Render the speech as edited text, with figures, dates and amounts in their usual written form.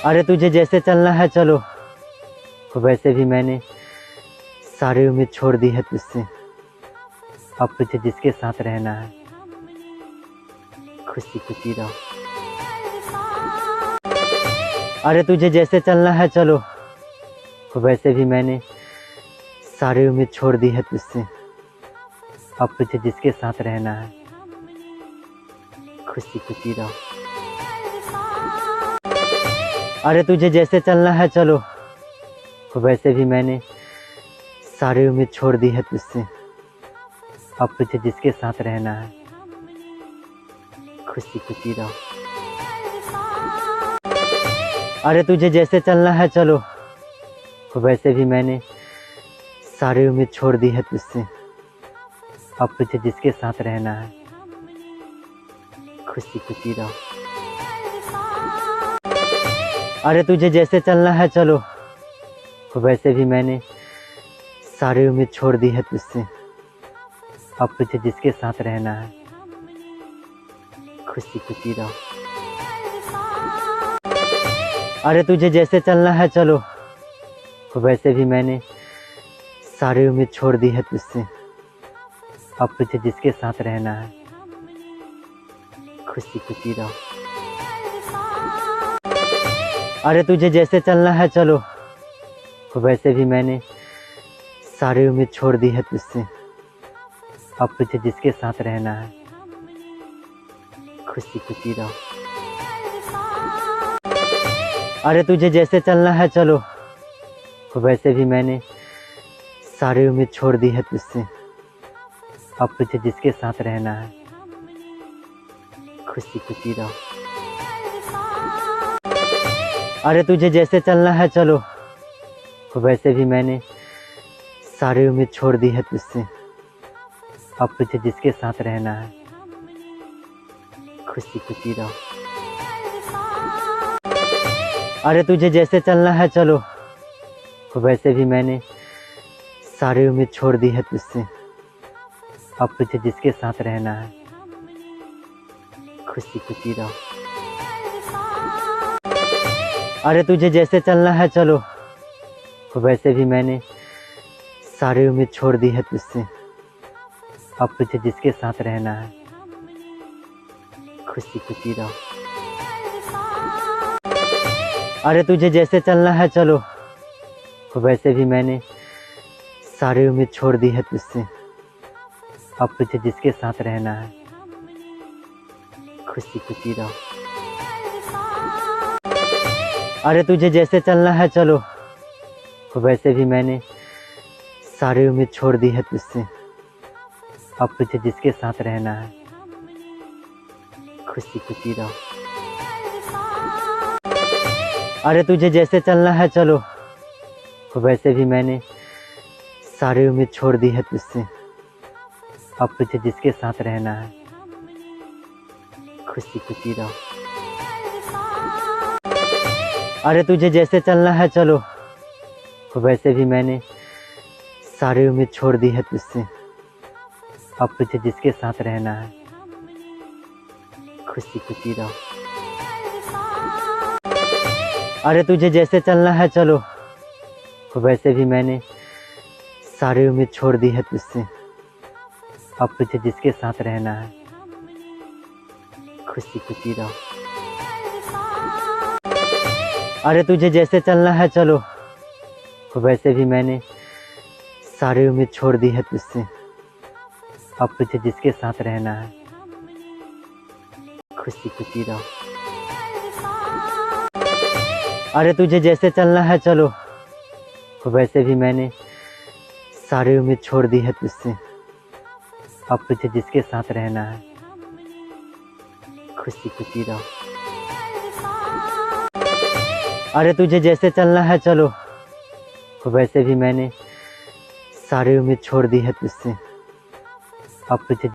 अरे तुझे जैसे चलना है चलो, वैसे भी मैंने सारी उम्मीद छोड़ दी है तुझसे। अब तुझे जिसके साथ रहना है खुशी खुशी रहो। अरे तुझे जैसे चलना है चलो, वैसे भी मैंने सारी उम्मीद छोड़ दी है तुझसे। अब तुझे जिसके साथ रहना है खुशी खुशी रहो। अरे तुझे जैसे चलना है चलो, वैसे भी मैंने सारी उम्मीद छोड़ दी है तुझसे। अब तुझे जिसके साथ रहना है खुशी खुशी रहो। अरे तुझे जैसे चलना है चलो, वैसे भी मैंने सारी उम्मीद छोड़ दी है तुझसे। अब तुझे जिसके साथ रहना है खुशी खुशी रहो। अरे तुझे जैसे चलना है चलो, वैसे भी मैंने सारी उम्मीद छोड़ दी है तुझसे। अब तुझे जिसके साथ रहना है खुशी खुशी रहो। अरे तुझे जैसे चलना है चलो, वैसे भी मैंने सारी उम्मीद छोड़ दी है तुझसे। अब तुझे जिसके साथ रहना है खुशी खुशी रहो। अरे तुझे जैसे चलना है चलो, वैसे भी मैंने सारी उम्मीद छोड़ दी है तुझसे। अब तुझे जिसके साथ रहना है खुशी खुशी रहो। अरे तुझे जैसे चलना है चलो, वैसे भी मैंने सारी उम्मीद छोड़ दी है तुझसे। अब तुझे जिसके साथ रहना है खुशी खुशी रहो। अरे तुझे जैसे चलना है चलो, वैसे भी मैंने सारी उम्मीद छोड़ दी है तुझसे। अब तुझे जिसके साथ रहना है खुशी खुशी रहो। अरे तुझे जैसे चलना है चलो, वैसे भी मैंने सारी उम्मीद छोड़ दी है तुझसे। अब तुझे जिसके साथ रहना है खुशी खुशी रहो। अरे तुझे जैसे चलना है चलो, वैसे भी मैंने सारी उम्मीद छोड़ दी है तुझसे। अब तुझे जिसके साथ रहना है खुशी खुशी रहो। अरे तुझे जैसे चलना है चलो, वैसे भी मैंने सारी उम्मीद छोड़ दी है तुझसे। अब तुझे जिसके साथ रहना है खुशी खुशी रहो। अरे तुझे जैसे चलना है चलो, वैसे भी मैंने सारी उम्मीद छोड़ दी है तुझसे। अब तुझे जिसके साथ रहना है खुशी खुशी रहो। अरे तुझे जैसे चलना है चलो, वैसे भी मैंने सारी उम्मीद छोड़ दी है तुझसे। अब तुझे जिसके साथ रहना है खुशी खुशी रहो। अरे तुझे जैसे चलना है चलो, वैसे भी मैंने सारी उम्मीद छोड़ दी है तुझसे। अब तुझे जिसके साथ रहना है खुशी खुशी रहो। अरे तुझे जैसे चलना है चलो, वैसे भी मैंने सारी उम्मीद छोड़ दी है तुझसे। अब तुझे जिसके साथ रहना है खुशी खुशी रहो। अरे तुझे जैसे चलना है चलो, वैसे भी मैंने सारी उम्मीद छोड़ दी है तुझसे। अब तुझे जिसके साथ रहना है खुशी खुशी रहो। अरे तुझे जैसे चलना है चलो, वैसे भी मैंने सारी उम्मीद छोड़ दी है तुझसे। अब तुझे जिसके साथ रहना है खुशी खुशी रहो। अरे तुझे जैसे चलना है चलो, वैसे भी मैंने सारी उम्मीद छोड़ दी है तुझसे। अब तुझे